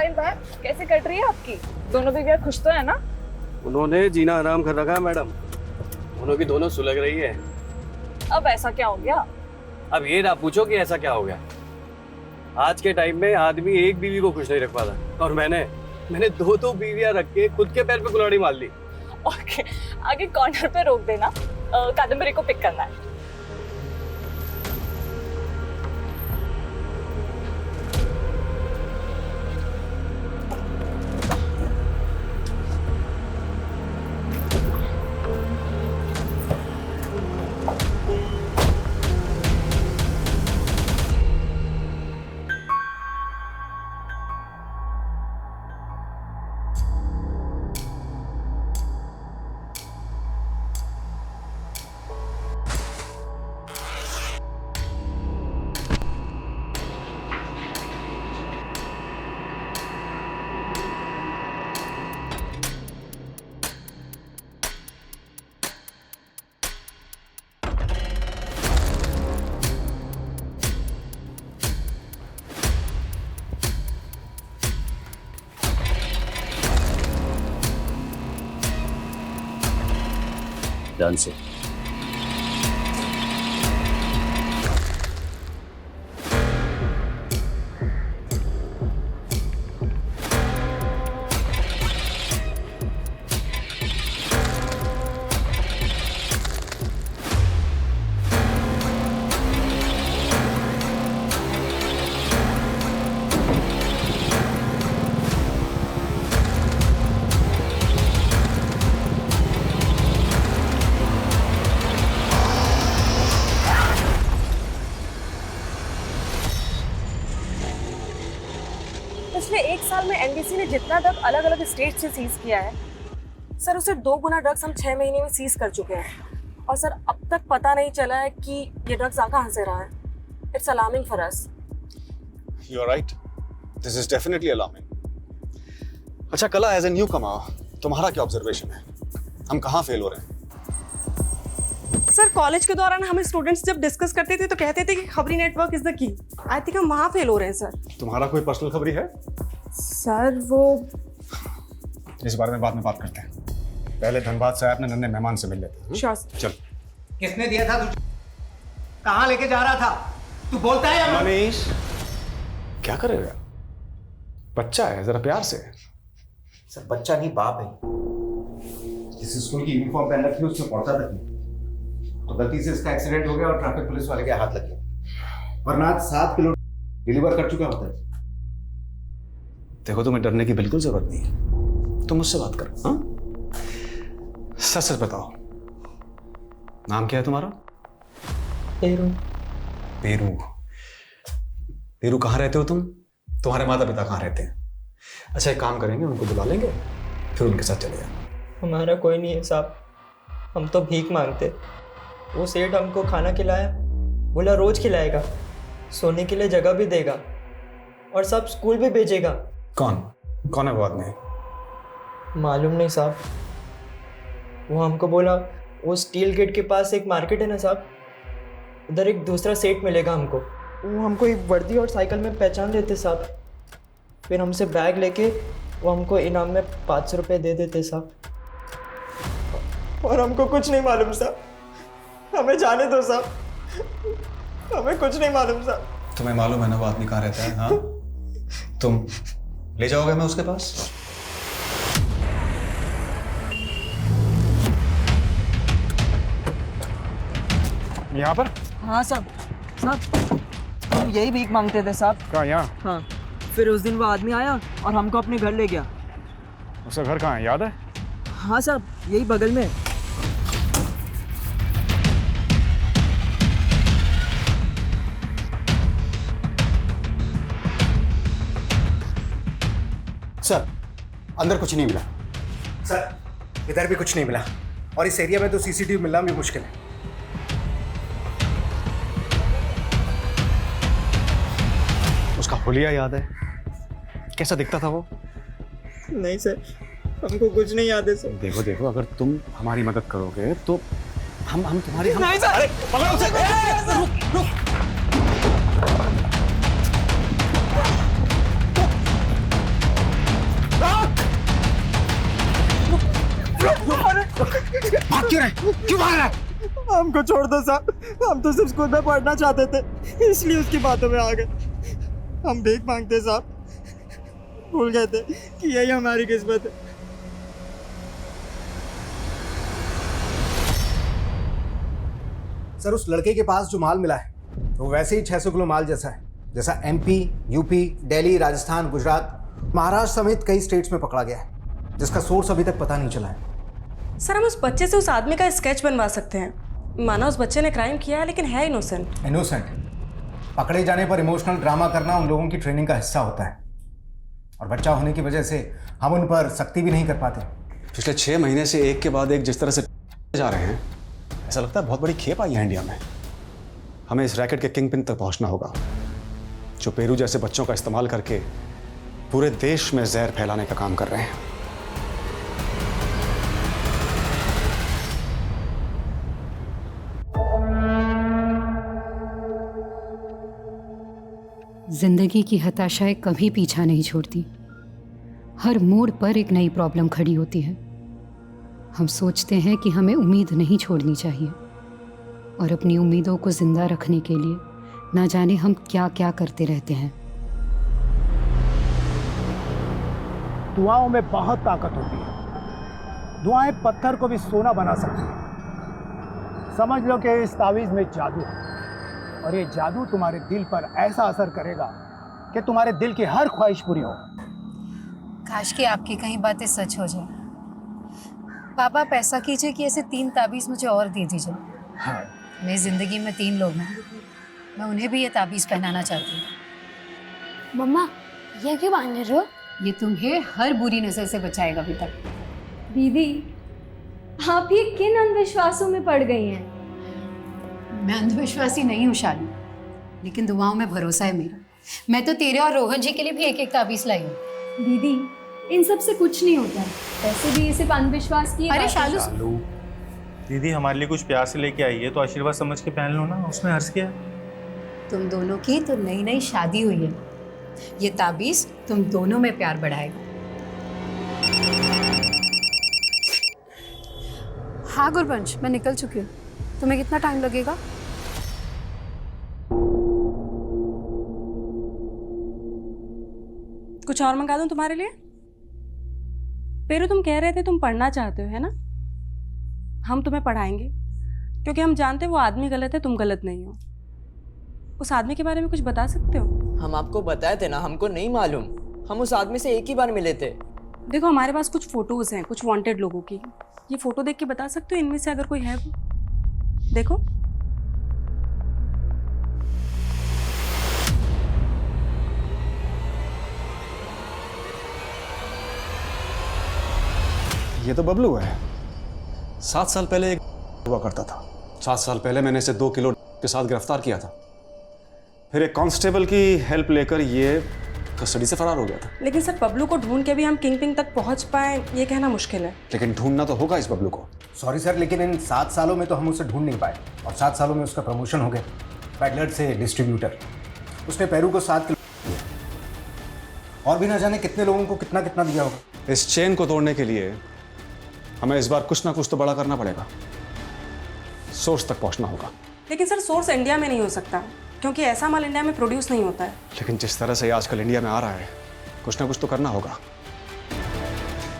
साहिल भाई, कैसे कट रही है आपकी? दोनों बीवियां खुश तो है ना? उन्होंने जीना आराम कर रखा है मैडम। दोनों की दोनों सुलग रही है। अब ऐसा क्या हो गया? अब ये ना पूछो कि ऐसा क्या हो गया। आज के टाइम में आदमी एक बीवी को खुश नहीं रख पाता, और मैंने दो दो बीवियां रख के खुद के पैर पे कुल्हाड़ी मार ली। ओके, आगे कॉर्नर पे रोक देना, कादम्बरी को पिक करना है। ध्यान से। पिछले 1 साल में एनडीसी ने जितना ड्रग अलग अलग स्टेट से सीज किया है सर, उससे 2 गुना ड्रग्स हम 6 महीने में सीज कर चुके हैं। और सर अब तक पता नहीं चला है कि ये ड्रग्स कहाँ से रहा है। It's alarming for us. You are right, this is definitely alarming. अच्छा कला, एज ए न्यू कमर, तुम्हारा क्या ऑब्जर्वेशन है? हम कहाँ फेल हो रहे हैं? सर कॉलेज के दौरान हम स्टूडेंट्स जब डिस्कस करते थे तो कहते थे कि खबरी network is the key. I think हम वहाँ फेल हो रहे हैं सर। तुम्हारा कोई पर्सनल खबरी है? सर वो इस बारे में बाद में बात करते हैं। पहले धनबाद से अपने नन्हे मेहमान से मिल लेते हैं। श्योर। चल। किसने दिया था तुझे? कहाँ लेके जा रहा था? तू बोलता है या मनीष, क्या करेगा? बच्चा है, जरा प्यार से। सर बच्चा नहीं, बाप है। जिस स्कूल की यूनिफॉर्म पहन रखी है उसमें पढ़ता तक नहीं, तो गलती से इसका एक्सीडेंट हो गया और ट्रैफिक पुलिस वाले के हाथ लग गया, वरना आज 7 किलो डिलीवर कर चुका होता है। देखो तुम्हें डरने की बिल्कुल जरूरत नहीं है, तुम मुझसे बात करो। हाँ, सच सच बताओ, नाम क्या है तुम्हारा? पेरू। पेरू। पेरू, कहाँ रहते हो तुम? तुम्हारे माता पिता कहाँ रहते हैं? अच्छा एक काम करेंगे, उनको बुला लेंगे, फिर उनके साथ चले जाएंगे। हमारा कोई नहीं है साहब, हम तो भीख मांगते। वो सेठ हमको खाना खिलाया, बोला रोज खिलाएगा, सोने के लिए जगह भी देगा और सब स्कूल भी भेजेगा। कौन कौन है वो आदमी? मालूम नहीं साहब, वो हमको बोला वो स्टील गेट के पास एक मार्केट है ना साहब, उधर एक दूसरा सेठ मिलेगा हमको। वो हमको एक वर्दी और साइकिल में पहचान लेते साहब, फिर हमसे बैग लेके वो हमको इनाम में 500 रुपये दे देते साहब, और हमको कुछ नहीं मालूम साहब। हमें जाने दो साहब, हमें कुछ नहीं मालूम साहब। तुम्हें मालूम है ना वो आदमी कहाँ रहता है? हाँ, तुम ले जाओगे मैं उसके पास? यहाँ पर? हाँ साहब, साहब हम यही भीख मांगते थे साहब। कहाँ? यहाँ? हाँ, फिर उस दिन वो आदमी आया और हमको अपने घर ले गया। उसका घर कहाँ है, याद है? हाँ साहब, यही बगल में। सर अंदर कुछ नहीं मिला। सर इधर भी कुछ नहीं मिला, और इस एरिया में तो सीसीटीवी मिलना भी मुश्किल है। उसका हुलिया याद है? कैसा दिखता था वो? नहीं सर, हमको कुछ नहीं याद है सर। देखो देखो, अगर तुम हमारी मदद करोगे तो हम तुम्हारी नहीं सर। अरे पकड़ो उसे। रुक रुक। भाग क्यों रहा है? क्यों भाग रहा है? हमको छोड़ दो साहब, हम तो सिर्फ स्कूल में पढ़ना चाहते थे, इसलिए उसकी बातों में आ गए। हम भीख मांगते साहब, भूल गए थे कि यही हमारी किस्मत है। सर उस लड़के के पास जो माल मिला है वो वैसे ही 600 किलो माल जैसा है, जैसा MP, UP, दिल्ली, राजस्थान, गुजरात, महाराष्ट्र समेत कई स्टेट्स में पकड़ा गया है, जिसका सोर्स अभी तक पता नहीं चला है। सर हम उस बच्चे से उस आदमी का स्केच बनवा सकते हैं। माना उस बच्चे ने क्राइम किया है लेकिन है इनोसेंट। इनोसेंट? पकड़े जाने पर इमोशनल ड्रामा करना उन लोगों की ट्रेनिंग का हिस्सा होता है, और बच्चा होने की वजह से हम उन पर सख्ती भी नहीं कर पाते। पिछले 6 महीने से एक के बाद एक जिस तरह से जा रहे हैं, ऐसा लगता है बहुत बड़ी खेप आई है इंडिया में। हमें इस रैकेट के किंग पिन तक पहुंचना होगा, जो पेरू जैसे बच्चों का इस्तेमाल करके पूरे देश में जहर फैलाने का काम कर रहे हैं। जिंदगी की हताशाएं कभी पीछा नहीं छोड़ती। हर मोड़ पर एक नई प्रॉब्लम खड़ी होती है। हम सोचते हैं कि हमें उम्मीद नहीं छोड़नी चाहिए, और अपनी उम्मीदों को जिंदा रखने के लिए ना जाने हम क्या क्या करते रहते हैं। दुआओं में बहुत ताकत होती है। दुआएं पत्थर को भी सोना बना सकती हैं। समझ लो कि इस तावीज़ में जादू है, और ये जादू तुम्हारे दिल पर ऐसा असर करेगा कि तुम्हारे दिल की हर ख्वाहिश पूरी हो। काश कि आपकी कहीं बातें सच हो जाए। पापा आप ऐसा कीजिए कि ऐसे 3 ताबीज़ मुझे और दे दीजिए। हाँ। मेरी ज़िंदगी में 3 लोग हैं, मैं उन्हें भी ये ताबीज़ पहनाना चाहती हूँ। मम्मा ये क्यों बांध रहे हो? ये तुम्हें हर बुरी नज़र से बचाएगा अभी तक। दीदी आप ये किन अंधविश्वासों में पड़ गई हैं? मैं अंधविश्वासी नहीं हूँ शाली, लेकिन दुआओं में भरोसा है मेरा। मैं तो तेरे और रोहन जी के लिए भी एक ताबीज़ लाई हूँ। दीदी इन सब से कुछ नहीं होता है, वैसे भी ये सिर्फ अंधविश्वास की अरे शालू, दीदी हमारे लिए कुछ प्यार से लेके आई है तो आशीर्वाद समझ के पहन लो ना, उसमें हर्ष क्या है? तुम दोनों की तो नई नई शादी हुई है, ये ताबीज़ तुम दोनों में प्यार बढ़ाएगा। हाँ गुरबंश, मैं निकल चुकी हूँ। तुम्हें कितना टाइम लगेगा? कुछ और मंगा दूं तुम्हारे लिए? पेरू तुम कह रहे थे तुम पढ़ना चाहते हो, है ना? हम तुम्हें पढ़ाएंगे, क्योंकि हम जानते हैं वो आदमी गलत है, तुम गलत नहीं हो। उस आदमी के बारे में कुछ बता सकते हो? हम आपको बताए थे ना, हमको नहीं मालूम। हम उस आदमी से एक ही बार मिले थे। देखो हमारे पास कुछ फोटोज हैं कुछ वांटेड लोगों की। ये फोटो देख के बता सकते हो इनमें से अगर कोई है वो? देखो ये तो बबलू है। 7 साल पहले एक हुआ करता था। 7 साल पहले मैंने इसे 2 किलो के साथ गिरफ्तार किया था। फिर एक कांस्टेबल की हेल्प लेकर ये कस्टडी से फरार हो गया था। लेकिन सर बबलू को ढूंढ के भी हम किंग पिंग तक पहुंच पाए ये कहना मुश्किल है। लेकिन ढूंढना तो होगा इस बबलू को। सॉरी सर, लेकिन इन 7 सालों में तो हम उसे ढूंढ नहीं पाए, और 7 सालों में उसका प्रमोशन हो गया पैडलर से डिस्ट्रीब्यूटर। उसने पेरू को 7 किलो दिया, और भी ना जाने कितने लोगों को कितना कितना दिया होगा। इस चेन को तोड़ने के लिए हमें इस बार कुछ ना कुछ तो बड़ा करना पड़ेगा। सोर्स तक पहुंचना होगा। लेकिन सर सोर्स इंडिया में नहीं हो सकता, क्योंकि ऐसा माल इंडिया में प्रोड्यूस नहीं होता है। लेकिन जिस तरह से आजकल इंडिया में आ रहा है, कुछ ना कुछ तो करना होगा।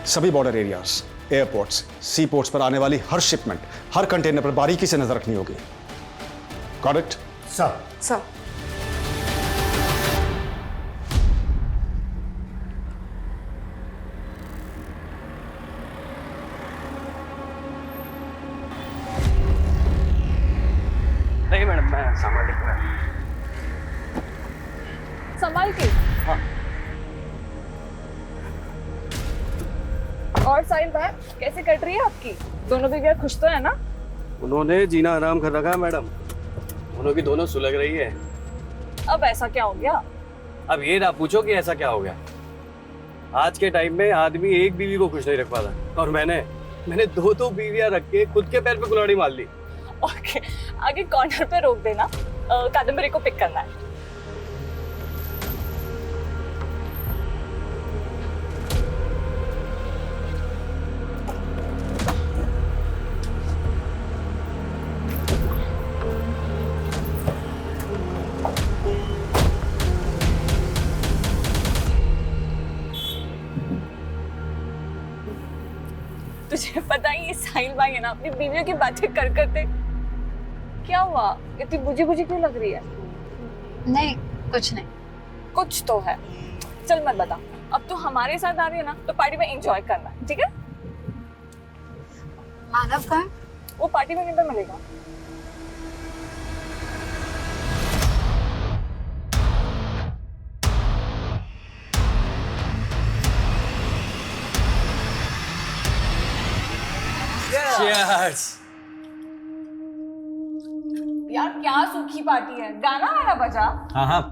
सभी बॉर्डर एरियाज, एयरपोर्ट्स, सी पोर्ट्स पर आने वाली हर शिपमेंट, हर कंटेनर पर बारीकी से नजर रखनी होगी। Got it? सर। सर नहीं मैडम, मैं सामान लेकर आया। संभाल के। हाँ। और साहिल भाई कैसे कट रही है आपकी? दोनों भी खुश तो है ना? उन्होंने जीना आराम कर रखा है मैडम, दोनों की दोनों सुलग रही है। अब ऐसा क्या हो गया? अब ये ना पूछो कि ऐसा क्या हो गया। आज के टाइम में आदमी एक बीवी को खुश नहीं रख पाता, और मैंने 2 बीवियां रख के खुद के पैर पे कुल्हाड़ी मार ली। ओके, आगे कॉर्नर पे रोक देना, कादम्बरी को पिक करना है। तुझे पता ही है साहिल भाई है ना अपनी बीवियों की बातें कर करते। क्या हुआ, इतनी बुझी बुझी क्यों लग रही है? नहीं कुछ नहीं। कुछ तो है। चल मत बता, अब तू हमारे साथ आ रही है ना तो पार्टी में एंजॉय करना, ठीक है? मानव कहाँ है? वो पार्टी में नहीं मिलेगा। Cheers! यार क्या सूखी पार्टी है, गाना वाला बजा। हाँ हाँ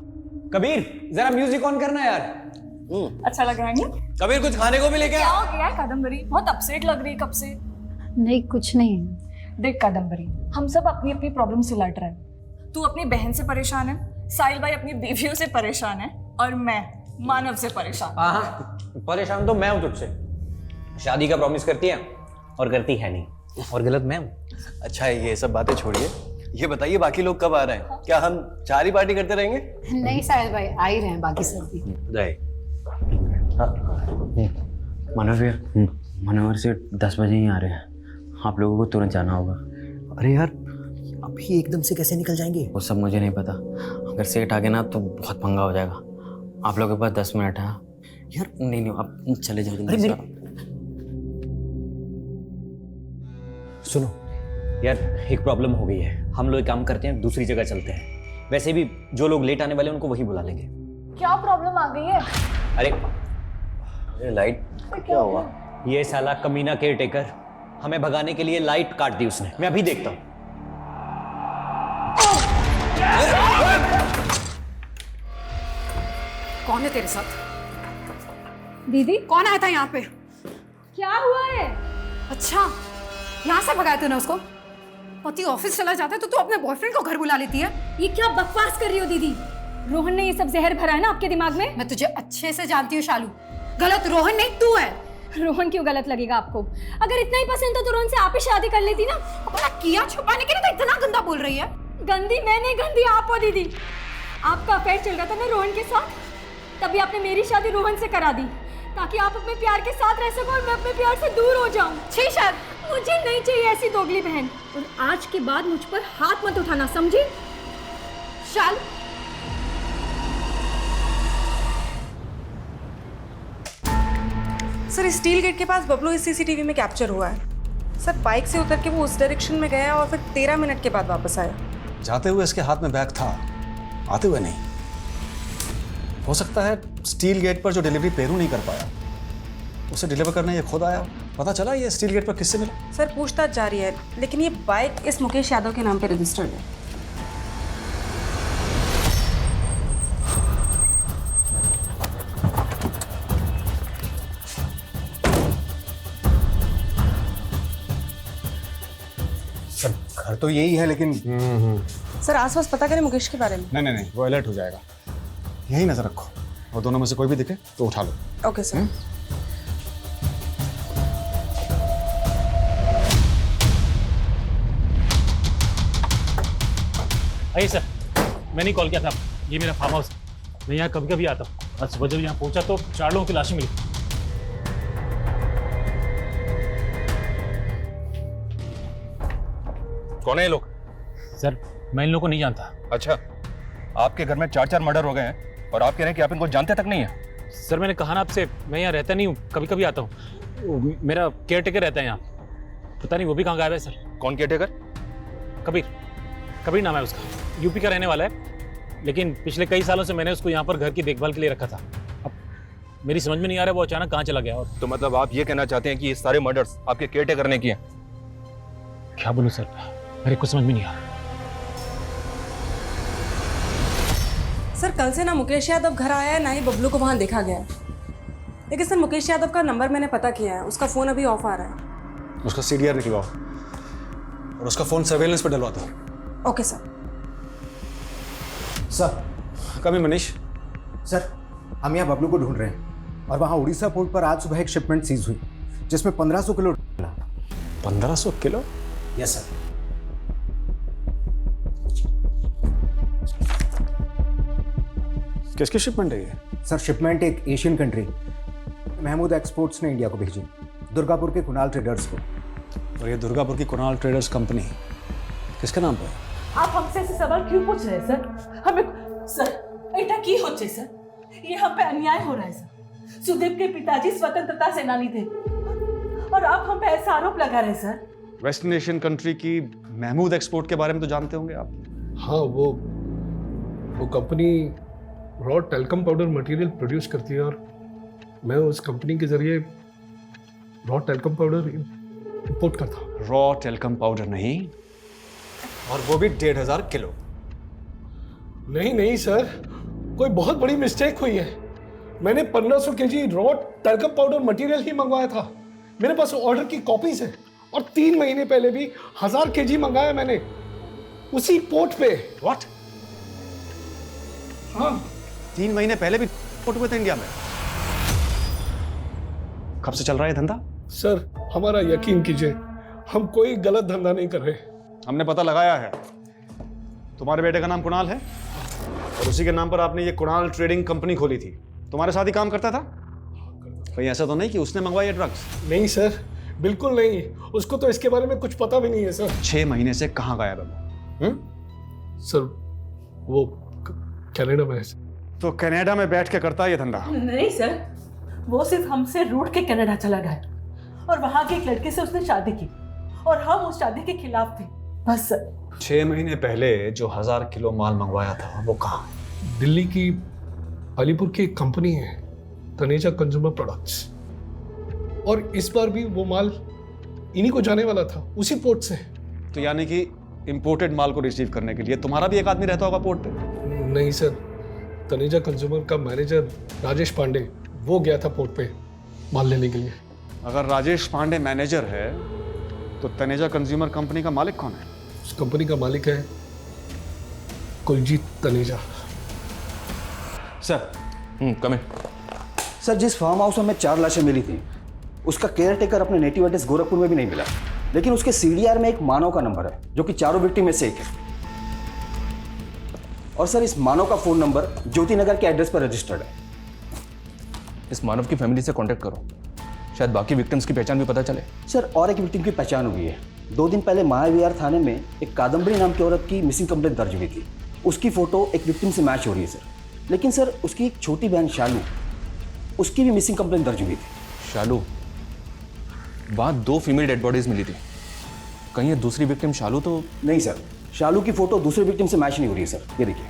कबीर, जरा म्यूजिक ऑन करना यार। अच्छा लग रहा है नहीं? कबीर कुछ खाने को भी लेके क्या आ। हो गया है कादम्बरी, बहुत अपसेट लग रही है कब से। नहीं कुछ नहीं है। देख कादम्बरी, हम सब अपनी अपनी प्रॉब्लम से लड़ रहे हैं। तू अपनी बहन से परेशान है, साहिल भाई अपनी बीवियों से परेशान है, और मैं मानव से परेशान। हाँ परेशान तो मैं हूँ तुझसे। शादी का प्रॉमिस करती है और करती है नहीं, और गलत मैं हूँ। अच्छा ये सब बातें छोड़िए, ये बताइए बाकी लोग कब आ रहे हैं? क्या हम 4 ही पार्टी करते रहेंगे? नहीं साहिल भाई, आ ही रहे हैं बाकी सब भी। मानव भैया, मनोहर से 10 बजे ही आ रहे हैं, आप लोगों को तुरंत जाना होगा। अरे यार अभी एकदम से कैसे निकल जाएंगे? वो सब मुझे नहीं पता, अगर सेठ आ गए ना तो बहुत पंगा हो जाएगा। आप लोगों के पास 10 मिनट है यार। नहीं आप चले जाओ जल्दी से। सुनो यार, एक प्रॉब्लम हो गई है, हम लोग एक काम करते हैं, दूसरी जगह चलते हैं। वैसे भी जो लोग लेट आने वाले हैं उनको वही बुला लेंगे। क्या प्रॉब्लम आ गई है? अरे लाइट क्या हुआ? ये साला कमीना केयर टेकर, हमें भगाने के लिए लाइट काट दी उसने। मैं अभी देखता हूँ। कौन है तेरे साथ? दीदी कौन आया था यहाँ पे? क्या हुआ है? अच्छा यहाँ से भगाया तूने उसको? पति ऑफिस चला जाता है तो तू अपने बॉयफ्रेंड को घर बुला लेती है। ये क्या बकवास कर रही हो दीदी? रोहन ने ये सब जहर भरा है ना आपके दिमाग में। मैं तुझे अच्छे से जानती हूँ शालू, गलत रोहन नहीं तू है। रोहन क्यों गलत लगेगा आपको? अगर इतना ही पसंद था तो रोहन से आप ही शादी कर लेती ना। अपना किया छुपाने के लिए तो इतना गंदा बोल रही है। गंदी मैं नहीं, गंदी आप हो दीदी। आपका अफेयर चल रहा था ना रोहन के साथ, तभी आपने मेरी शादी रोहन से करा दी ताकि आप अपने प्यार के साथ रह सको और मैं अपने प्यार से दूर हो जाऊं। छी शायद मुझे नहीं चाहिए ऐसी दोगली बहन, और आज के बाद मुझ पर हाथ मत उठाना, समझी? शाल सर स्टील गेट के पास बबलू इस सीसीटीवी में कैप्चर हुआ है। सर बाइक से उतर के वो उस डायरेक्शन में गया और फिर 13 मिनट के बाद वापस आया। जाते हुए इसके हाथ में बैग था, आते हुए नहीं। हो सकता है स्टील गेट पर जो डिलीवरी पेरू नहीं कर पाया, उसे डिलीवर करने ये खुद आया। पता चला ये स्टील गेट पर किससे मिला? सर पूछताछ जारी है, लेकिन ये बाइक इस मुकेश यादव के नाम पे रजिस्टर्ड है। सर घर तो यही है लेकिन सर आसपास पता करें मुकेश के बारे में। नहीं वो अलर्ट हो जाएगा। यही नजर रखो, और दोनों में से कोई भी दिखे तो उठा लो। Okay sir. आइए सर, मैंने कॉल किया था, ये मेरा फार्म हाउस। मैं यहाँ कभी कभी आता हूँ। आज सुबह जब यहाँ पहुँचा तो 4 लोगों की लाशें मिली। कौन है ये लोग? सर मैं इन लोगों को नहीं जानता। अच्छा, आपके घर में 4 मर्डर हो गए हैं और आप कह रहे हैं कि आप इनको जानते तक नहीं है? सर मैंने कहा ना आपसे, मैं यहाँ रहता नहीं हूँ, कभी कभी आता हूँ। मेरा केयर टेकर रहता है यहाँ, पता नहीं वो भी कहाँ गायब है सर। कौन केयर टेकर? कबीर नाम है उसका, यूपी का रहने वाला है, लेकिन पिछले कई सालों से मैंने उसको यहाँ पर घर की देखभाल के लिए रखा था। अब मेरी समझ में नहीं आ रहा वो अचानक कहाँ चला गया। और तो मतलब आप ये कहना चाहते हैं कि ये सारे मर्डर्स आपके केयर टेकर ने किए? क्या बोलूँ सर, मेरे कुछ समझ में नहीं आ रहा। सर कल से ना मुकेश यादव घर आया है, ना ही बबलू को वहाँ देखा गया है। लेकिन सर मुकेश यादव का नंबर मैंने पता किया है, उसका फ़ोन अभी ऑफ आ रहा है। उसका CDR निकलवाओ और उसका फ़ोन सर्वेलेंस पर डलवा दो। Okay sir. सर कम मनीष। सर हम यहाँ बबलू को ढूंढ रहे हैं, और वहाँ उड़ीसा पोर्ट पर आज सुबह एक शिपमेंट सीज हुई जिसमें 1500 किलो। 1500 किलो? Yes sir. किसकी शिपमेंट है ये? सर शिपमेंट एक एशियन कंट्री महमूद एक्सपोर्ट्स ने इंडिया को भेजी, दुर्गापुर के कुणाल ट्रेडर्स को। और ये दुर्गापुर की कुणाल ट्रेडर्स कंपनी किसके नाम पे है? आप हमसे ऐसे सवाल क्यों पूछ रहे हैं सर? हमें सर ऐसा की होचे सर? ये हम पे अन्याय हो रहा है सर। सुदेव के पिताजी स्वतंत्रता सेनानी थे और आप हम पे ऐसा आरोप लगा रहे हैं सर। वेस्टर्न एशियन कंट्री की महमूद एक्सपोर्ट के बारे में तो जानते होंगे आप। हाँ, वो company raw talcum powder material produce करती है और मैं उस कंपनी के जरिए रॉ टेल्कम पाउडर इंपोर्ट करता हूँ। रॉ टेल्कम पाउडर नहीं, और वो भी 1,500 किलो। नहीं सर, कोई बहुत बड़ी मिस्टेक हुई है। मैंने 1500 KG raw talcum powder material ही मंगवाया था। मेरे पास ऑर्डर की कॉपीज है और 3 महीने पहले भी 1000 केजी मंगाया मैंने उसी पोर्ट पे। व्हाट? हाँ, 3 महीने पहले भी पोर्ट हुए थे इंडिया में। कब से चल रहा है धंधा? सर हमारा यकीन कीजिए, हम कोई गलत धंधा नहीं कर रहे। हमने पता लगाया है, तुम्हारे बेटे का नाम कुणाल है और उसी के नाम पर आपने ये कुणाल ट्रेडिंग कंपनी खोली थी। तुम्हारे साथ ही काम करता था? कहीं ऐसा तो नहीं कि उसने मंगवाई है ड्रग्स? नहीं सर, बिल्कुल नहीं। उसको तो इसके बारे में कुछ पता भी नहीं है सर। 6 महीने से कहाँ गायब है? सर वो कनाडा में है। तो कनाडा में बैठ के करता है ये धंधा? नहीं सर, वो सिर्फ हमसे रूठ के कनाडा चला गया और वहां के एक लड़के से उसने शादी की और हम उस शादी के खिलाफ थे, बस सर। 6 महीने पहले जो 1000 किलो माल मंगवाया था वो कहाँ? दिल्ली की अलीपुर की एक कंपनी है, तनेजा कंज्यूमर प्रोडक्ट्स, और इस बार भी वो माल इन्हीं को जाने वाला था, उसी पोर्ट से। तो यानी कि इंपोर्टेड माल को रिसीव करने के लिए तुम्हारा भी एक आदमी रहता होगा पोर्ट पे? नहीं सर, तनेजा कंज्यूमर का मैनेजर राजेश पांडे, वो गया था पोर्ट पे माल लेने के लिए। अगर राजेश पांडे मैनेजर है तो तनेजा कंज्यूमर कंपनी का मालिक कौन है? उस कंपनी का मालिक है कुलजीत तनेजा। सर कम इन। सर, जिस फार्म हाउस में 4 लाशें मिली थी उसका केयर टेकर अपने नेटिव एड्रेस गोरखपुर में भी नहीं मिला, लेकिन उसके सीडीआर में एक मानव का नंबर है जो कि 4 विक्टिम में से एक है। और सर, इस मानव का फोन नंबर ज्योति नगर के एड्रेस पर रजिस्टर्ड है। इस मानव की फैमिली से कांटेक्ट करो, शायद बाकी विक्टिम्स की पहचान भी पता चले। सर, और एक विक्टिम की पहचान हुई है। 2 दिन पहले महाविहार थाने में एक कादम्बरी नाम की औरत की मिसिंग कंप्लेंट दर्ज हुई थी। उसकी फोटो एक विक्टिम से मैच हो रही है सर, लेकिन सर उसकी एक छोटी बहन शालू, उसकी भी मिसिंग कंप्लेंट दर्ज हुई थी। शालू? वहाँ 2 फीमेल डेड बॉडीज मिली थी, कहीं ये दूसरी विक्टिम शालू तो? नहीं सर, शालू की फोटो दूसरे विक्टिम से मैच नहीं हो रही है सर। ये देखिए,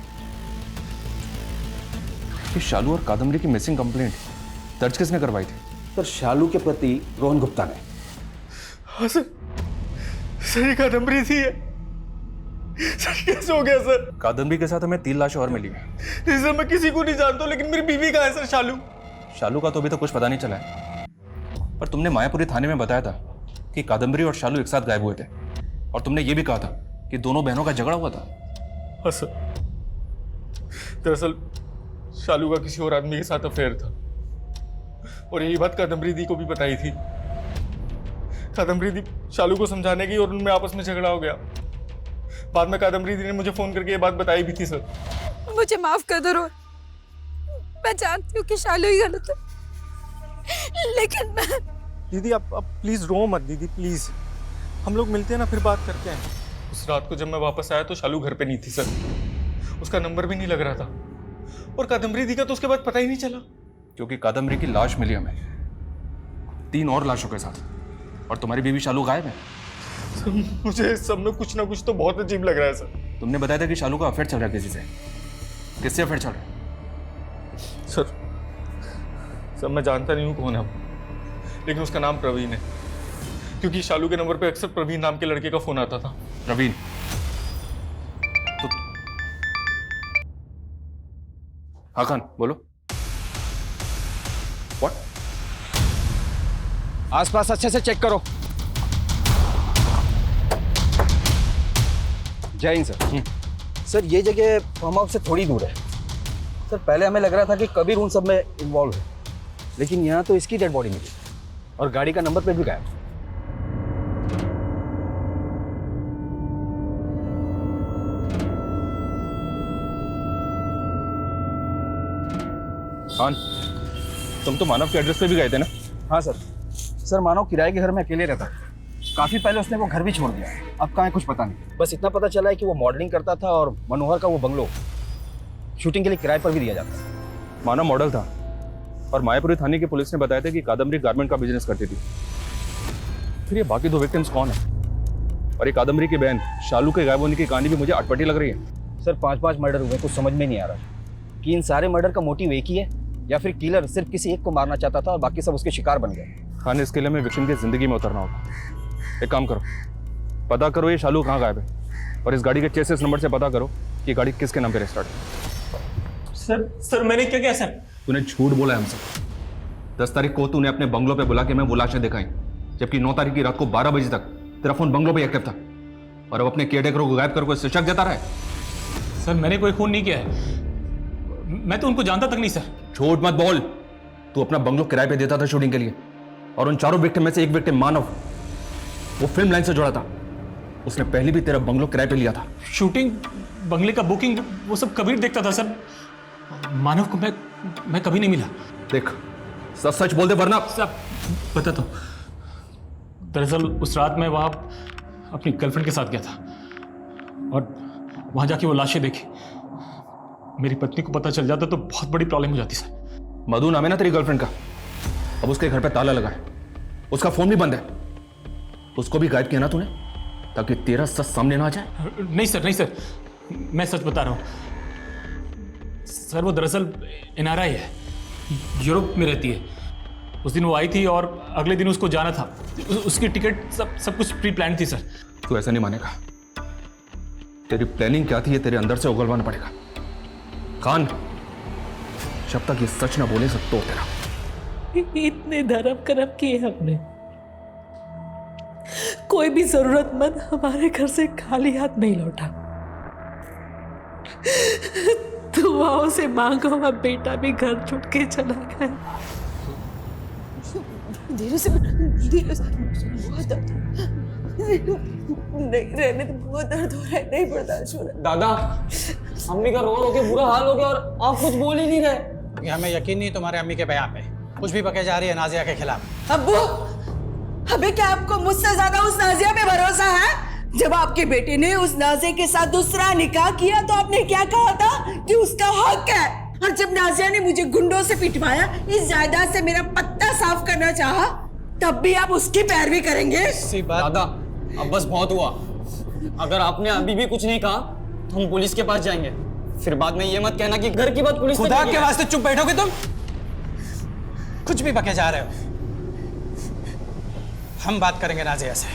ये शालू और कादम्बरी की मिसिंग कंप्लेंट दर्ज किसने करवाई थी? सर, शालू के प्रति रोहन गुप्ता ने। हाँ सर, सही कादम्बरी थी ये। सर कैसे हो गया सर? कादम्बरी के साथ हमें 3 लाशें और मिली हैं। नहीं सर, मैं किसी को नहीं जानता, लेकिन मेरी बीवी कहाँ है सर? शालू? शालू का तो अभी तक कुछ पता नहीं चला है, पर तुमने मायापुरी थाने में बताया था कि कादम्बरी और शालू एक साथ गायब हुए थे, और तुमने ये भी कहा था कि दोनों बहनों का झगड़ा हुआ था। हाँ सर, दरअसल शालू का किसी और आदमी के साथ अफेयर था और यही बात कादम्बरी दी को भी बताई थी। कादम्बरी दी शालू को समझाने गई और उनमें आपस में झगड़ा हो गया। बाद में कादम्बरी दी ने मुझे फोन करके ये बात बताई भी थी सर। मुझे माफ कर दो रोहन, मैं जानती हूँ कि शालू ही गलत है, लेकिन मैं... दीदी आप प्लीज रो मत दीदी, प्लीज। हम लोग मिलते हैं ना, फिर बात करते हैं। उस रात को जब मैं वापस आया तो शालू घर पे नहीं थी सर, उसका नंबर भी नहीं लग रहा था, और कादम्बरी दी का तो उसके बाद पता ही नहीं चला। क्योंकि कादम्बरी की लाश मिली हमें 3 और लाशों के साथ, और तुम्हारी बीवी शालू गायब है। सर, मुझे सब में कुछ ना कुछ तो बहुत अजीब लग रहा है सर। तुमने बताया था कि शालू का अफेयर चल रहा है किसी से, किससे अफेयर चल रहा है? सर मैं जानता नहीं हूँ कौन है, लेकिन उसका नाम प्रवीण है, क्योंकि शालू के नंबर पे अक्सर प्रवीण नाम के लड़के का फोन आता था। प्रवीण? तो हाँ खान बोलो। व्हाट? आसपास अच्छे से चेक करो। जय हिंद सर। सर, ये जगह फार्म हाउस से थोड़ी दूर है। सर, पहले हमें लग रहा था कि कबीर उन सब में इन्वॉल्व है, लेकिन यहाँ तो इसकी डेड बॉडी मिली और गाड़ी का नंबर प्लेट भी गायब। खान, तुम तो मानव के एड्रेस पे भी गए थे ना? हाँ सर। सर मानो किराए के घर में अकेले रहता था। काफी पहले उसने वो घर भी छोड़ दिया, अब कहाँ है कुछ पता नहीं। बस इतना पता चला है कि वो मॉडलिंग करता था और मनोहर का वो बंगलो शूटिंग के लिए किराए पर भी दिया जाता था। मानव मॉडल था और मायापुरी थाने की पुलिस ने बताया था कि कादम्बरी गारमेंट का बिजनेस करती थी। फिर ये बाकी 2 विक्टिम्स कौन है? और ये कादम्बरी की बहन शालू के गायब होने की कहानी भी मुझे अटपटी लग रही है। सर 5-5 मर्डर हुए, कुछ समझ में नहीं आ रहा कि इन सारे मर्डर का मोटिव एक ही है या फिर किलर सिर्फ किसी एक को मारना चाहता था और बाकी सब उसके शिकार बन गए। खान इस किले में विक्टिम की जिंदगी में उतरना होगा। एक काम करो, पता करो ये शालू कहाँ गायब है और इस गाड़ी के चेसिस नंबर से पता करो कि गाड़ी किसके नाम पे रजिस्टर्ड है। सर मैंने क्या किया सर? तूने झूठ बोला है हमसे। 10 तारीख को तूने अपने बंगलों पे बुला के मैं वो लाशें दिखाई, जबकि 9 तारीख की रात को 12 बजे तक तेरा फोन बंगलों पे एक्टिव था और अब अपने केयरटेकरों को गायब कर कोई शक जता रहा है। सर मैंने कोई खून नहीं किया है, मैं तो उनको जानता तक नहीं सर। झूठ मत बोल। तू अपना बंगलो किराए पे देता था शूटिंग के लिए और उन 4 विक्टिम में से एक विक्टिम मानव, वो फिल्म लाइन से जुड़ा था। उसने पहले भी तेरा बंगलो किराए पे लिया था। शूटिंग, बंगले का बुकिंग, वो सब कबीर देखता था सर। मानव को मैं कभी नहीं मिला। देख सच सच बोल दे वरना। सब बताता हूँ। दरअसल उस रात मैं वहाँ अपनी गर्लफ्रेंड के साथ गया था और वहाँ जाके वो लाशें देखी। मेरी पत्नी को पता चल जाता तो बहुत बड़ी प्रॉब्लम हो जाती सर। मधु नाम है ना तेरी गर्लफ्रेंड का? अब उसके घर पे ताला लगा है, उसका फोन भी बंद है। उसको भी गायब किया ना तूने ताकि तेरा सच सामने ना आ जाए? नहीं सर, मैं सच बता रहा हूँ सर। वो दरअसल NRI है, यूरोप में रहती है। उस दिन वो आई थी और अगले दिन उसको जाना था। उसकी टिकट सब कुछ प्री प्लान थी सर। तू ऐसा नहीं मानेगा। तेरी प्लानिंग क्या थी ये तेरे अंदर से उगलवाना पड़ेगा। खान, जब तक ये सच ना बोले सब तो तेरा। इतने धर्म कर्म किए हमने, कोई भी जरूरतमंद हमारे घर से खाली हाथ नहीं लौटा। दुआओं से मांगो, अब बेटा भी घर छूट के चला गया। धीरे से बहुत दर्द, नहीं रहने तो बहुत दर्द हो रहा है, नहीं बर्दाश्त हो रहा। दादा, अम्मी का रो के बुरा हाल हो गया और आप कुछ बोल ही नहीं रहे। हमें यकीन नहीं तुम्हारे अम्मी के बयान पे कुछ भी बके जा रही है नाजिया के खिलाफ। अब्बू, अबे क्या आपको मुझसे ज्यादा उस नाजिया पे भरोसा है? जब आपके बेटे ने उस नाजिया के साथ दूसरा निकाह किया तो आपने क्या कहा था कि उसका हक है, और जब नाजिया ने मुझे गुंडों से पिटवाया, इस जायदाद से मेरा पत्ता साफ करना चाहा, तब भी आप उसकी पैरवी करेंगे? दादा, अब बस बहुत हुआ। अगर आपने अभी भी कुछ नहीं कहा तो हम पुलिस के पास जाएंगे। फिर बाद में ये मत कहना कि घर की बात पुलिस खुदा के वास्ते चुप बैठोगे तुम? कुछ भी बके जा रहे हो। हम बात करेंगे नाजिया से।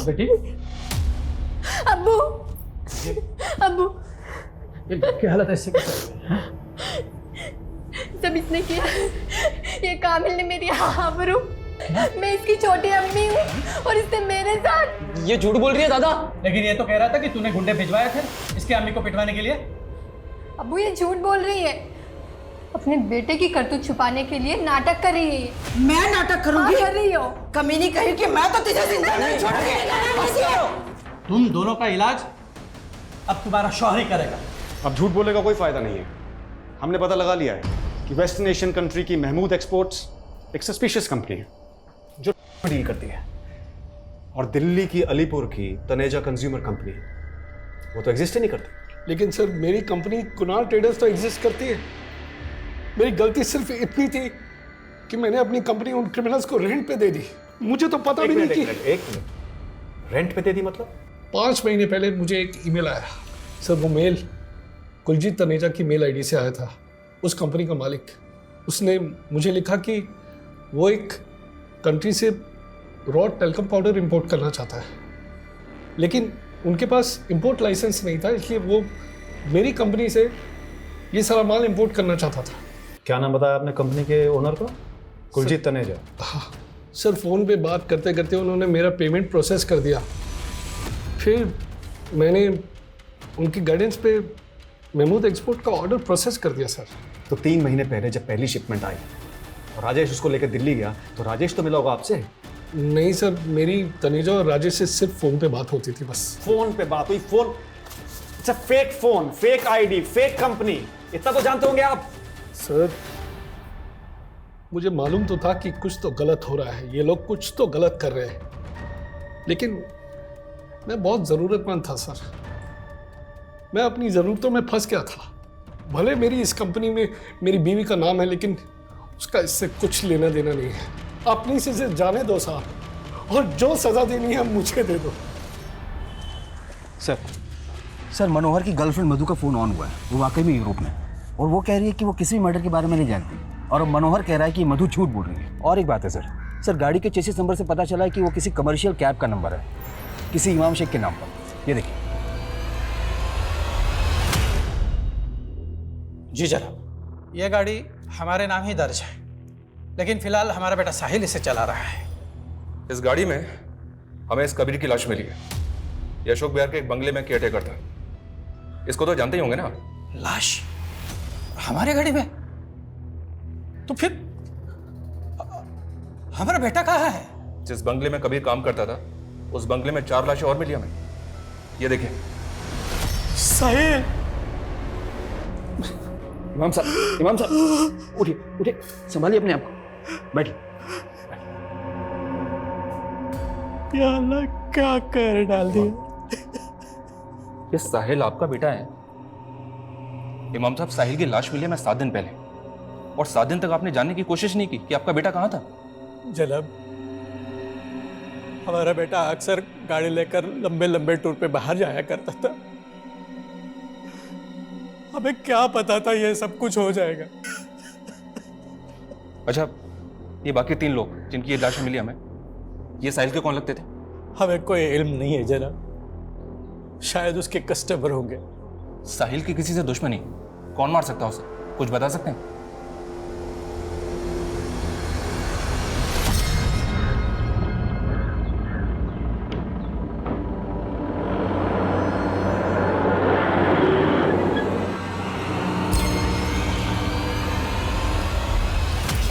बेटी, अब्बू, अब्बू, ये क्या हालत है? सब इसने किया। ये कामिल ने मेरी आबरू, मैं इसकी छोटी अम्मी हूँ और इसने मेरे साथ। ये झूठ बोल रही है दादा। लेकिन ये तो कह रहा था कि तूने गुंडे भिजवाए थे इसके अम्मी को पिटवाने के लिए। अब्बू ये झूठ बोल रही है, अपने बेटे की करतूत छुपाने के लिए नाटक कर रही है। मैं नाटक करूंगी? कर रही हो। कमीनी कहीं कि मैं तो तुझे जिंदा नहीं छोड़ूंगी। तुम दोनों का इलाज अब तुम्हारा शौहर ही करेगा। अब झूठ बोलने का कोई फायदा नहीं है। हमने पता लगा लिया है कि वेस्टर्न एशियन कंट्री की महमूद एक्सपोर्ट्स एक सस्पिशियस कंपनी है जो डील करती है, और दिल्ली की अलीपुर की तनेजा कंज्यूमर कंपनी वो तो एग्जिस्ट ही नहीं करती। लेकिन सर मेरी कंपनी कुणाल ट्रेडर्स तो एग्जिस्ट करती है। मेरी गलती सिर्फ इतनी थी कि मैंने अपनी कंपनी उन क्रिमिनल्स को रेंट पे दे दी। मुझे तो पता भी नहीं कि एक मिनट, रेंट पे दे दी मतलब? 5 महीने पहले मुझे एक ईमेल आया सर। वो मेल कुलजीत तनेजा की मेल आईडी से आया था। उस कंपनी का मालिक, उसने मुझे लिखा कि वो एक कंट्री से रॉ टेल्कम पाउडर इंपोर्ट करना चाहता है, लेकिन उनके पास इंपोर्ट लाइसेंस नहीं था, इसलिए वो मेरी कंपनी से ये सारा माल इंपोर्ट करना चाहता था। क्या नाम बताया आपने कंपनी के ओनर को? कुलजीत तनेजा। हाँ सर, फ़ोन पे बात करते करते उन्होंने मेरा पेमेंट प्रोसेस कर दिया। फिर मैंने उनकी गाइडेंस पे महमूद एक्सपोर्ट का ऑर्डर प्रोसेस कर दिया सर। तो 3 महीने पहले जब पहली शिपमेंट आई और राजेश उसको लेकर दिल्ली गया तो राजेश तो मिला होगा आपसे? नहीं सर, मेरी तनेजा और राजेश से सिर्फ फ़ोन पे बात होती थी बस। फ़ोन पे बात हुई? Phone it's a fake phone, fake ID, fake company, इतना तो जानते होंगे आप। सर मुझे मालूम तो था कि कुछ तो गलत हो रहा है, ये लोग कुछ तो गलत कर रहे हैं, लेकिन मैं बहुत ज़रूरतमंद था सर। मैं अपनी ज़रूरतों में फंस गया था। भले मेरी इस कंपनी में मेरी बीवी का नाम है, लेकिन उसका इससे कुछ लेना देना नहीं है। अपनी से जाने दो साहब, और जो सज़ा देनी है मुझे दे दो। सर मनोहर की गर्लफ्रेंड मधु का फ़ोन ऑन हुआ है, वो वाकई में यूरोप में, और वो कह रही है कि वो किसी भी मर्डर के बारे में नहीं जानती, और मनोहर कह रहा है कि मधु झूठ बोल रही है। और एक बात है सर, गाड़ी के चेसिस नंबर से पता चला है कि वो किसी कमर्शियल कैब का नंबर है, किसी इमाम शेख के नाम पर। ये देखिए। जी जनाब, यह गाड़ी हमारे नाम ही दर्ज है, लेकिन फिलहाल हमारा बेटा साहिल इसे चला रहा है। इस गाड़ी में हमें इस कबीर की लाश मिली है। ये अशोक बिहार के एक बंगले में केयरटेकर था। इसको तो जानते ही होंगे ना? लाश हमारे गाड़ी में? तो फिर हमारा बेटा कहाँ है? जिस बंगले में कबीर काम करता था, उस बंगले में 4 लाशें और मिली हमें। ये देखिए। साहिल! इमाम साहब उठिए, संभालिए अपने आप को, बैठिए। या अल्लाह, क्या कर डाल दिया। ये साहिल आपका बेटा है? इमाम साहब, साहिल की लाश मिली है मैं 7 दिन पहले, और 7 दिन तक आपने जानने की कोशिश नहीं की कि आपका बेटा कहाँ था। जनाब, हमारा बेटा अक्सर गाड़ी लेकर लंबे लंबे टूर पे बाहर जाया करता था। हमें क्या पता था ये सब कुछ हो जाएगा। अच्छा, ये बाकी 3 लोग जिनकी ये लाशें मिली हमें, ये साहिल के कौन लगते थे? हमें कोई इल्म नहीं है जनाब, शायद उसके कस्टमर होंगे। साहिल की किसी से दुश्मनी, कौन मार सकता है उसे? कुछ बता सकते हैं?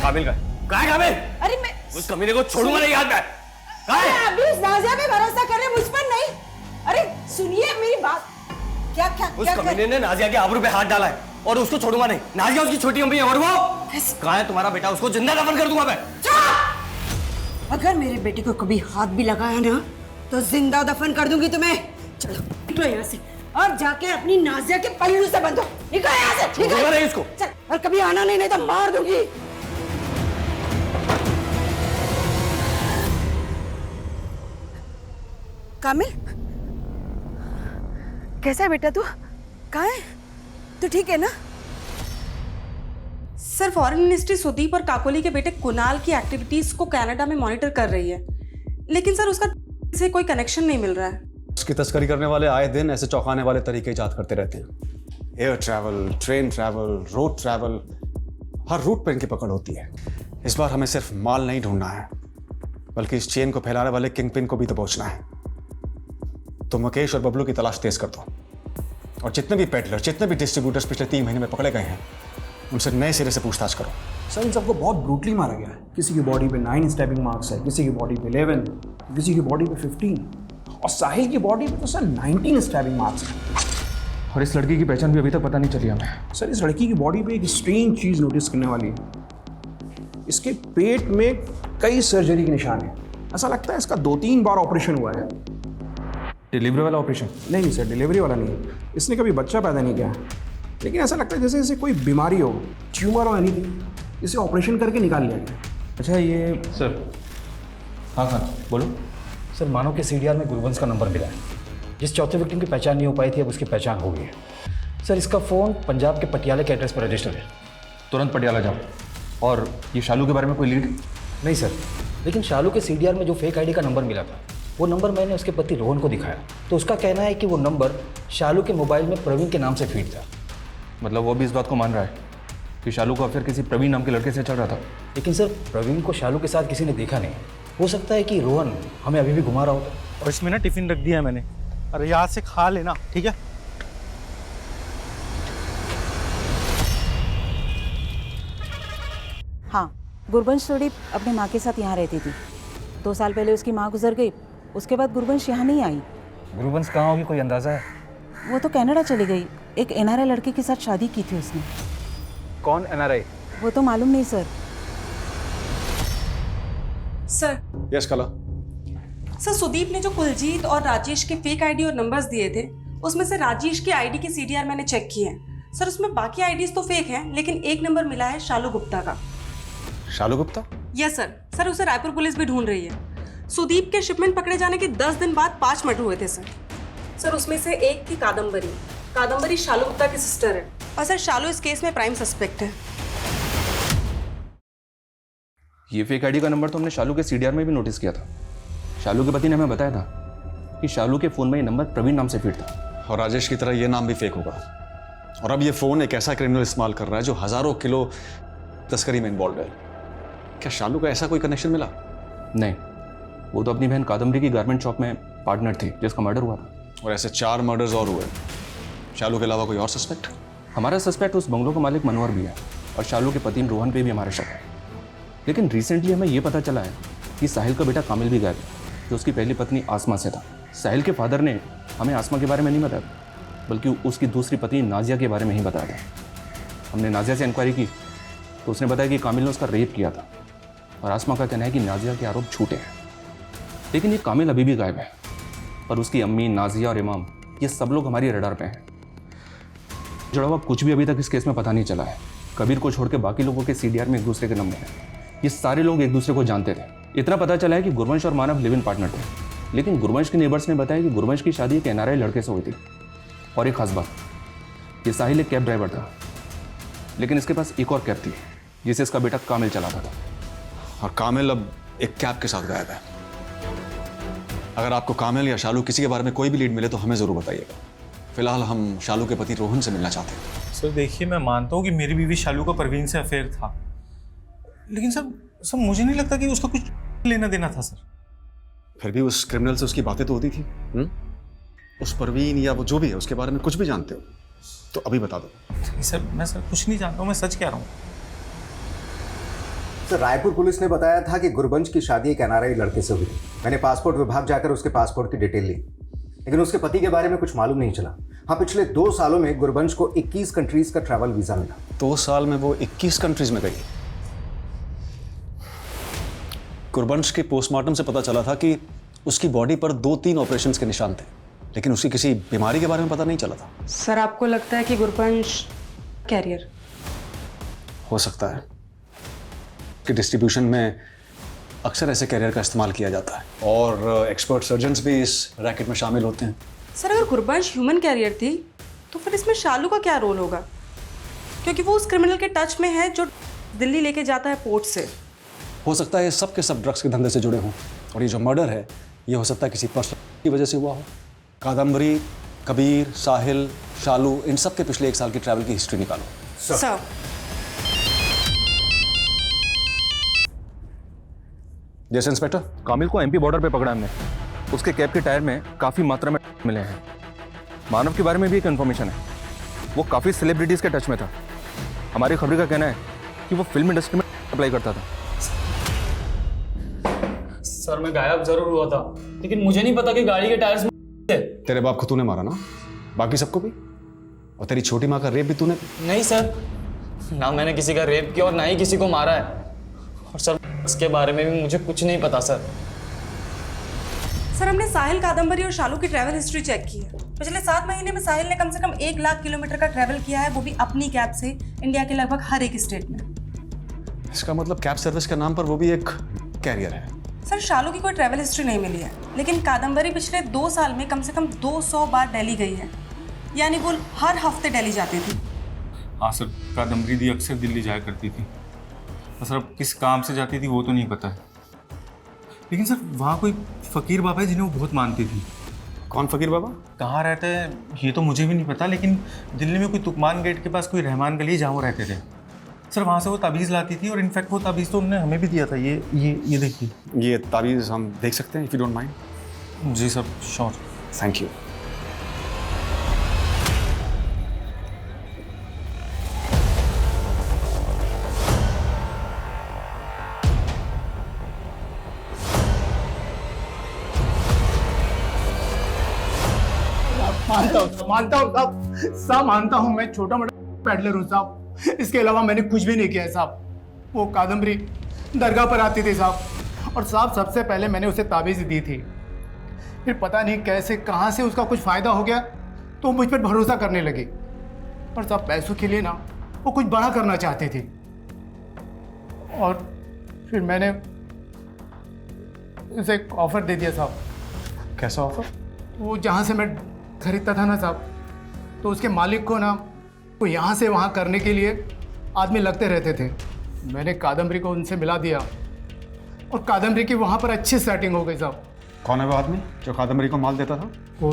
काबिल का है काबिल? अरे मैं उस कमीने को छोड़ूंगा नहीं हाथ में। अभी इस नाज़िया पे भरोसा कर रहे, मुझ पर नहीं। अरे सुनिए मेरी बात। क्या क्या उस कमीने ने नाजिया के आबरू पे हाथ डाला है, और उसको छोड़ूंगा नहीं। नाजिया उसकी छोटी अम्मी है, और वो कहाँ है तुम्हारा बेटा? उसको जिंदा दफन कर दूंगा मैं। अगर मेरे बेटे को कभी हाथ भी लगाया ना, तो जिंदा दफन कर दूंगी तुम्हें। चलो निकलो यहाँ से, और जाके अपनी नाजिया के पल्लू से बंधो। निकलो यहाँ से, छोड़ूंगा नहीं इसको। चल, और कभी आना नहीं तो मार दूंगी। कामिल, कैसा है बेटा तू? कहाँ है? तू ठीक है ना? सर, फॉरेन मिनिस्ट्री सुदीप और काकोली के बेटे कुणाल की एक्टिविटीज को कनाडा में मॉनिटर कर रही है, लेकिन सर उसका से कोई कनेक्शन नहीं मिल रहा है। उसकी तस्करी करने वाले आए दिन ऐसे चौंकाने वाले तरीके इजाद करते रहते हैं। Air travel, train travel, road travel, हर रूट पर इनकी पकड़ होती है। इस बार हमें सिर्फ माल नहीं ढूंढना है, बल्कि इस चेन को फैलाने वाले किंग पिन को भी तो पहुंचना है। तो मुकेश और बबलू की तलाश तेज कर दो, और जितने भी पेडलर, जितने भी डिस्ट्रीब्यूटर्स पिछले 3 महीने में पकड़े गए हैं, उनसे नए सिरे से पूछताछ करो। सर इन सबको बहुत ब्रूटली मारा गया है। किसी की बॉडी पे 9 स्टैबिंग मार्क्स है, किसी की बॉडी पे 11, किसी की बॉडी पे 15, और साहिल की बॉडी पे तो सर 19 स्टैबिंग मार्क्स है। और इस लड़की की पहचान भी अभी तक पता नहीं चली हमें। सर इस लड़की की बॉडी पे एक स्ट्रेंज चीज़ नोटिस करने वाली है। इसके पेट में कई सर्जरी के निशान हैं। ऐसा लगता है इसका 2-3 बार ऑपरेशन हुआ है। डिलीवरी वाला ऑपरेशन? नहीं सर, डिलीवरी वाला नहीं है। इसने कभी बच्चा पैदा नहीं किया, लेकिन ऐसा लगता है जैसे इसे कोई बीमारी हो, ट्यूमर हो, एनीथिंग। इसे ऑपरेशन करके निकाल लिया गया। अच्छा ये सर, हाँ बोलो। सर मानो के सीडीआर में गुरबंस का नंबर मिला है। जिस चौथे विक्टिम की पहचान नहीं हो पाई थी, अब उसकी पहचान हो गई है। सर इसका फ़ोन पंजाब के पटियाला के एड्रेस पर रजिस्टर्ड है। तुरंत पटियाला जाओ। और ये शालू के बारे में कोई लीड? नहीं सर, लेकिन शालू के सीडीआर में जो फेक आईडी का नंबर मिला था, वो नंबर मैंने उसके पति रोहन को दिखाया, तो उसका कहना है कि वो नंबर शालू के मोबाइल में प्रवीण के नाम से फीड था। मतलब वो भी इस बात को मान रहा है कि शालू का अफेयर किसी प्रवीण नाम के लड़के से चल रहा था? लेकिन सर प्रवीण को शालू के साथ किसी ने देखा नहीं। हो सकता है कि रोहन हमें अभी भी घुमा रहा होता। और इसमें ना टिफिन रख दिया है मैंने, अरे यहाँ से खा लेना, ठीक है? हाँ, गुरबंश थोड़ी अपनी माँ के साथ यहाँ रहती थी। 2 साल पहले उसकी माँ गुजर गई, उसके बाद गुरबंश यहाँ नहीं आई। गुरबंश कहाँ होगी, कोई अंदाज़ा है? वो तो कनाडा चली गई। एक एनआरआई लड़के के साथ शादी की थी उसने। कौन एनआरआई? वो तो मालूम नहीं सर। सर। यस कला। सर सुदीप ने जो कुलजीत और राजेश के फेक आईडी और नंबर्स दिए थे, उसमें से राजेश की आईडी के सीडीआर मैंने चेक किए हैं। सर उसमें बाकी आईडीज तो फेक हैं, लेकिन एक नंबर मिला है शालू गुप्ता का। Shalu Gupta? Yes sir. Sir उसे रायपुर पुलिस भी ढूंढ रही है। सुदीप के शिपमेंट पकड़े जाने के 10 दिन बाद 5 मर्डर हुए थे सर। सर उसमें से एक थी कादम्बरी। कादम्बरी शालू गुप्ता की सिस्टर है, और सर शालू इस केस में प्राइम सस्पेक्ट है। ये फेक आईडी का नंबर तो हमने शालू के सीडीआर में भी नोटिस किया था। शालू के पति ने हमें बताया था कि शालू के फोन में ये नंबर प्रवीण नाम से फीड था। और राजेश की तरह ये नाम भी फेक होगा। और अब ये फोन एक ऐसा क्रिमिनल इस्तेमाल कर रहा है जो हजारों किलो तस्करी में इन्वॉल्व है। क्या शालू का ऐसा कोई कनेक्शन मिला? नहीं, वो तो अपनी बहन कादम्बरी की गारमेंट शॉप में पार्टनर थी जिसका मर्डर हुआ था। और ऐसे 4 मर्डर्स और हुए। शालू के अलावा कोई और सस्पेक्ट? हमारा सस्पेक्ट उस बंगलो का मालिक मनोहर भी है, और शालू के पति रोहन पे भी हमारा शक है। लेकिन रिसेंटली हमें ये पता चला है कि साहिल का बेटा कामिल भी गायब है, जो उसकी पहली पत्नी आसमा से था। साहिल के फादर ने हमें आसमा के बारे में नहीं बताया, बल्कि उसकी दूसरी पत्नी नाजिया के बारे में ही बताया था। हमने नाजिया से इंक्वायरी की तो उसने बताया कि कामिल ने उसका रेप किया था, और आसमा का कहना है कि नाजिया के आरोप झूठे हैं। लेकिन ये कामिल अभी भी गायब है, और उसकी अम्मी, नाजिया और इमाम, ये सब लोग हमारी रडार पे हैं। जुड़ा हुआ कुछ भी अभी तक इस केस में पता नहीं चला है। कबीर को छोड़ के बाकी लोगों के सीडीआर में एक दूसरे के नंबर हैं। ये सारे लोग एक दूसरे को जानते थे। इतना पता चला है कि गुरवंश और मानव लिव इन पार्टनर थे, लेकिन गुरवंश के नेबर्स ने बताया कि गुरवंश की शादी एक एनआरआई लड़के से हुई थी। और एक खास बात, ये साहिल एक कैब ड्राइवर था, लेकिन इसके पास एक और कैब थी जिसे इसका बेटा कामिल चलाता था। और कामिल अब एक कैब के साथ गायब है। अगर आपको कामिल या शालू किसी के बारे में कोई भी लीड मिले तो हमें जरूर बताइएगा। फिलहाल हम शालू के पति रोहन से मिलना चाहते हैं। सर देखिए, मैं मानता हूँ कि मेरी बीवी शालू का परवीन से अफेयर था, लेकिन सर मुझे नहीं लगता कि उसका कुछ लेना देना था सर। फिर भी उस क्रिमिनल से उसकी बातें तो होती थी। उस परवीन या वो जो भी है उसके बारे में कुछ भी जानते हो तो अभी बता दो। सर मैं कुछ नहीं जानता हूँ, मैं सच कह रहा हूँ। सर रायपुर पुलिस ने बताया था कि गुरबंश की शादी एक एनआरआई लड़के से हुई। मैंने पासपोर्ट विभाग जाकर उसके पासपोर्ट की डिटेल ली, लेकिन उसके पति के बारे में कुछ मालूम नहीं चला। हाँ, पिछले 2 सालों में गुरबंश को 21 कंट्रीज का ट्रैवल वीजा मिला। 2 साल में वो 21 कंट्रीज में गई। गुरबंश के पोस्टमार्टम से पता चला था कि उसकी बॉडी पर 2-3 ऑपरेशंस के निशान थे, लेकिन उसकी किसी बीमारी के बारे में पता नहीं चला था। सर आपको लगता है कि गुरबंश कैरियर? हो सकता है कि डिस्ट्रीब्यूशन में अक्सर ऐसे कैरियर का इस्तेमाल किया जाता है, और एक्सपर्ट सर्जन्स भी इस रैकेट में शामिल होते हैं। सर अगर गुरबंश ह्यूमन कैरियर थी तो फिर इसमें शालू का क्या रोल होगा? क्योंकि वो उस क्रिमिनल के टच में है जो दिल्ली लेके जाता है पोर्ट से। हो सकता है सब के सब ड्रग्स के धंधे से जुड़े हों, और ये जो मर्डर है ये हो सकता है किसी पर्सन की वजह से हुआ हो। कादम्बरी, कबीर, साहिल, शालू, इन सब के पिछले 1 साल की ट्रैवल की हिस्ट्री निकालो। सर जैसे इंस्पेक्टर, कामिल को एमपी बॉर्डर पे पकड़ा हमने। उसके कैब के टायर में काफ़ी मात्रा में मिले हैं। मानव के बारे में भी एक इन्फॉर्मेशन है, वो काफ़ी सेलिब्रिटीज़ के टच में था। हमारी खबरी का कहना है कि वो फिल्म इंडस्ट्री में अप्लाई करता था। सर मैं गायब जरूर हुआ था, लेकिन मुझे नहीं पता कि गाड़ी के टायर्स में थे। तेरे बाप को तूने मारा ना, बाकी सबको भी, और तेरी छोटी माँ का रेप भी तूने? नहीं सर, ना मैंने किसी का रेप किया और ना ही किसी को मारा है। और सर इसके बारे में भी मुझे कुछ नहीं पता सर। सर हमने साहिल, कादम्बरी और शालू की ट्रैवल हिस्ट्री चेक की है। पिछले 7 महीने में साहिल ने कम से कम 1 लाख किलोमीटर का ट्रैवल किया है, वो भी अपनी कैब से इंडिया के लगभग हर एक स्टेट में। इसका मतलब कैब सर्विस के नाम पर वो भी एक कैरियर है। सर शालू की कोई ट्रैवल हिस्ट्री नहीं मिली है, लेकिन कादम्बरी पिछले 2 साल में कम से कम 200 बार दिल्ली गई है, यानी वो हर हफ्ते दिल्ली जाती थी। हाँ सर, कादम्बरी दी अक्सर दिल्ली जाया करती थी। सर अब किस काम से जाती थी वो तो नहीं पता है, लेकिन सर वहाँ कोई फकीर बाबा है जिन्हें वो बहुत मानती थी। कौन फकीर बाबा? कहाँ रहते हैं ये तो मुझे भी नहीं पता, लेकिन दिल्ली में कोई तुकमान गेट के पास कोई रहमान गली जहाँ वो रहते थे। सर वहाँ से वो ताबीज़ लाती थी, और इनफैक्ट वो ताबीज़ तो उन्होंने हमें भी दिया था। ये देखिए, ये ताबीज़ हम देख सकते हैं इफ़ यू डोंट माइंड? जी सर, श्योर। Thank you. मानता हूँ मानता हूँ साहब मानता हूँ, मैं छोटा मोटा पैडलर हूँ साहब, इसके अलावा मैंने कुछ भी नहीं किया है साहब। वो कादम्बरी दरगाह पर आती थी साहब, और साहब सबसे पहले मैंने उसे ताबीज़ दी थी, फिर पता नहीं कैसे कहाँ से उसका कुछ फ़ायदा हो गया तो मुझ पर भरोसा करने लगी, और साहब पैसों के लिए ना वो कुछ बड़ा करना चाहती थी, और फिर मैंने उसे एक ऑफ़र दे दिया साहब। कैसा ऑफर? वो जहाँ से मैं खरीदता था ना साहब, तो उसके मालिक को ना वो यहाँ से वहाँ करने के लिए आदमी लगते रहते थे। मैंने कादम्बरी को उनसे मिला दिया और कादम्बरी की वहाँ पर अच्छी सेटिंग हो गई साहब। कौन है वो आदमी जो कादम्बरी को माल देता था? वो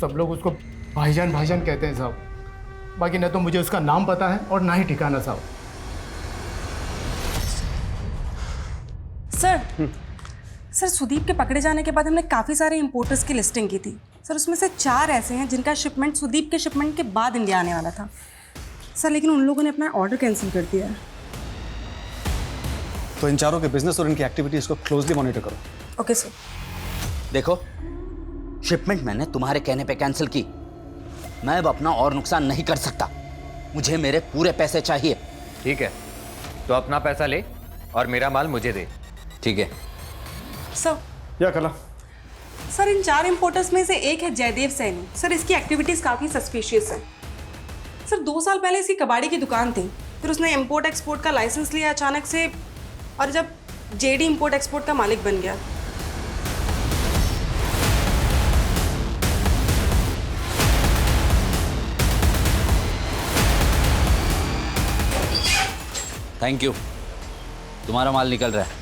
सब लोग उसको भाईजान भाईजान कहते हैं साहब, बाकी ना तो मुझे उसका नाम पता है और ना ही ठिकाना साहब। सर सुदीप के पकड़े जाने के बाद हमने काफ़ी सारे इंपोर्टर्स की लिस्टिंग की थी सर, उसमें से 4 ऐसे हैं जिनका शिपमेंट सुदीप के शिपमेंट के बाद इंडिया आने वाला था सर, लेकिन उन लोगों ने अपना ऑर्डर कैंसिल कर दिया है। तो इन चारों के बिजनेस और इनकी एक्टिविटीज़ को क्लोजली मॉनिटर करो। Okay sir. देखो, शिपमेंट मैंने तुम्हारे कहने पे कैंसिल की, मैं अब अपना और नुकसान नहीं कर सकता, मुझे मेरे पूरे पैसे चाहिए। ठीक है, तो अपना पैसा ले और मेरा माल मुझे दे। ठीक है सर। या कला सर इन 4 इंपोर्टर्स में से एक है जयदेव सैनी सर, इसकी एक्टिविटीज़ काफ़ी सस्पिशियस है सर। 2 साल पहले इसकी कबाड़ी की दुकान थी, फिर उसने इंपोर्ट एक्सपोर्ट का लाइसेंस लिया अचानक से, और जब जेडी इंपोर्ट एक्सपोर्ट का मालिक बन गया। थैंक यू, तुम्हारा माल निकल रहा है।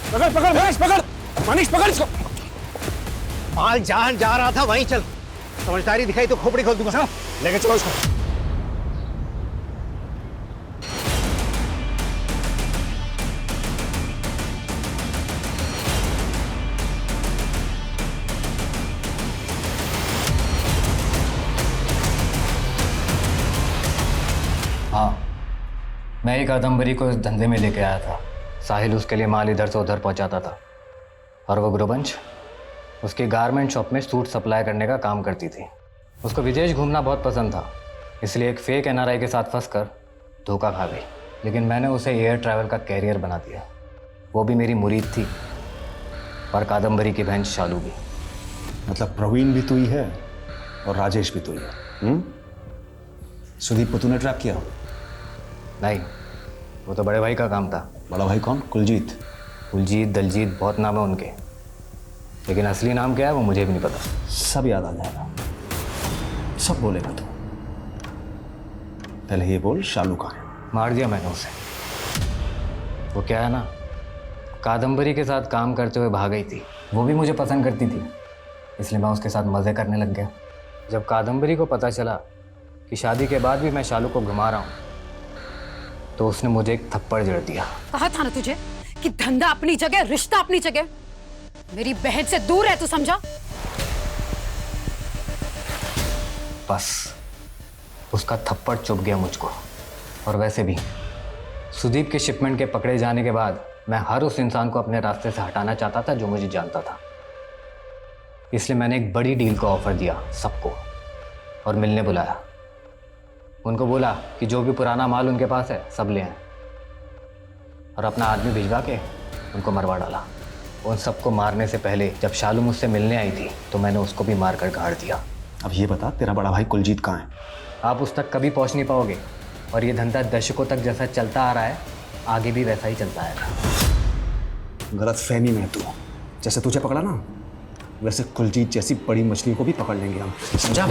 पकड़ पकड़ मनीष, पकड़ मनीष, पकड़ इसको। माल जहां जा रहा था वहीं चल, समझदारी दिखाई तो खोपड़ी खोल दूंगा। लेके चलो इसको। हाँ, मैं ही कादम्बरी को इस धंधे में लेके आया था। साहिल उसके लिए माल इधर से उधर पहुंचाता था, और वो गुरुवंश उसकी गारमेंट शॉप में सूट सप्लाई करने का काम करती थी। उसको विदेश घूमना बहुत पसंद था, इसलिए एक फेक NRI के साथ फंसकर धोखा खा गई, लेकिन मैंने उसे एयर ट्रैवल का कैरियर बना दिया। वो भी मेरी मुरीद थी, और कादम्बरी की बहन शालू भी। मतलब प्रवीण भी तू ही है और राजेश भी तू ही है? सुदीप को तूने ट्रैप किया? नहीं, वो तो बड़े भाई का काम था। बड़ा भाई कौन? कुलजीत? कुलजीत, दलजीत, बहुत नाम है उनके, लेकिन असली नाम क्या है वो मुझे भी नहीं पता। सब याद आ जाएगा, सब बोलेगा तू। पहले ये बोल, शालू कहाँ है? मार दिया मैंने उसे। वो क्या है ना, कादम्बरी के साथ काम करते हुए भाग गई थी। वो भी मुझे पसंद करती थी, इसलिए मैं उसके साथ मज़े करने लग गया। जब कादम्बरी को पता चला कि शादी के बाद भी मैं शालू को घुमा रहा हूँ, तो उसने मुझे एक थप्पड़ जड़ दिया। कहा था ना तुझे कि धंधा अपनी जगह, रिश्ता अपनी जगह, मेरी बहन से दूर है, तू समझा? बस उसका थप्पड़ चुभ गया मुझको। और वैसे भी सुदीप के शिपमेंट के पकड़े जाने के बाद मैं हर उस इंसान को अपने रास्ते से हटाना चाहता था जो मुझे जानता था। इसलिए मैंने एक बड़ी डील का ऑफर दिया सबको, और मिलने बुलाया। उनको बोला कि जो भी पुराना माल उनके पास है सब ले आए, और अपना आदमी भिजवा के उनको मरवा डाला। उन सबको मारने से पहले जब शालू मुझसे मिलने आई थी तो मैंने उसको भी मार कर गाड़ दिया। अब ये बता, तेरा बड़ा भाई कुलजीत कहाँ है? आप उस तक कभी पहुंच नहीं पाओगे, और ये धंधा दशकों तक जैसा चलता आ रहा है आगे भी वैसा ही चलता आएगा। गलत फहमी में तू, जैसे तुझे पकड़ा ना वैसे कुलजीत जैसी बड़ी मछली को भी पकड़ लेंगे हम, समझा?